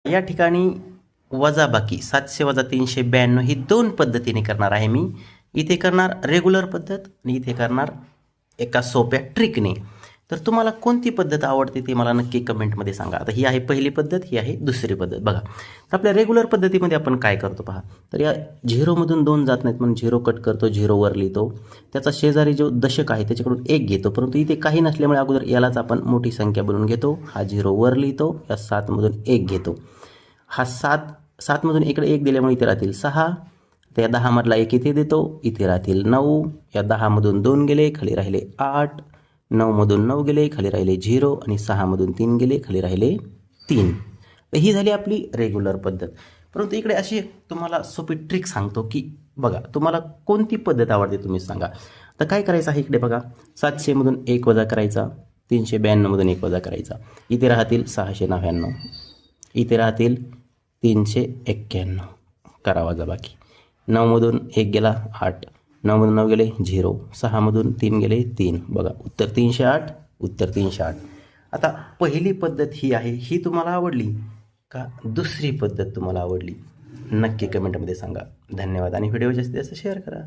या ठिकाणी वजाबाकी 700 वजा 392 ही दोन पद्धतीने करणार आहे मी. इथे करणार रेग्युलर पद्धत आणि इथे करणार एका सोप्या ट्रिकने. तर तुम्हाला कोणती पद्धत आवडते ते मला नक्की कमेंटमध्ये सांगा. आता ही आहे पहिली पद्धत, ही आहे दुसरी पद्धत. बघा, तर आपल्या रेग्युलर पद्धतीमध्ये आपण काय करतो पहा. तर या झिरोमधून 2 जात नाहीत म्हणून झिरो कट करतो, झिरोवर लिहितो. त्याचा शेजारी जो दशक आहे त्याच्याकडून 1 घेतो, परंतु इथे काही नसल्यामुळे अगोदर यालाच आपण मोठी संख्या बनवून घेतो. हा 0 वर लिहितो, या 7मधून 1 घेतो. हा 7मधून इकडे 1 दिल्यामुळे इथे राहतील 6. त्या 10मधला 1 इथे देतो, इथे राहतील 9. या 10मधून 2 गेले, खाली राहिले 8. 9मधून 9 गेले, खाली राहिले 0 आणि 6मधून 3 गेले, खाली राहिले 3. तर ही झाली आपली रेग्युलर पद्धत. परंतु इकडे अशी तुम्हाला सोपी ट्रिक सांगतो की बघा, तुम्हाला कोणती पद्धत आवडते तुम्ही सांगा. तर काय करायचं आहे, इकडे बघा, 700मधून 1 वजा करायचा, 392मधून 1 वजा करायचा. इथे राहतील 699, इथे राहतील 391. करा वजाबाकी. 9मधून 1 गेला 8, 9मधून 9 गेले 0, 6मधून 3 गेले 3. बघा, उत्तर 308, उत्तर 308. आता पहिली पद्धत ही आहे, ही तुम्हाला आवडली का दुसरी पद्धत तुम्हाला आवडली नक्की कमेंटमध्ये सांगा. धन्यवाद आणि व्हिडिओ जास्तीत जास्त शेअर करा.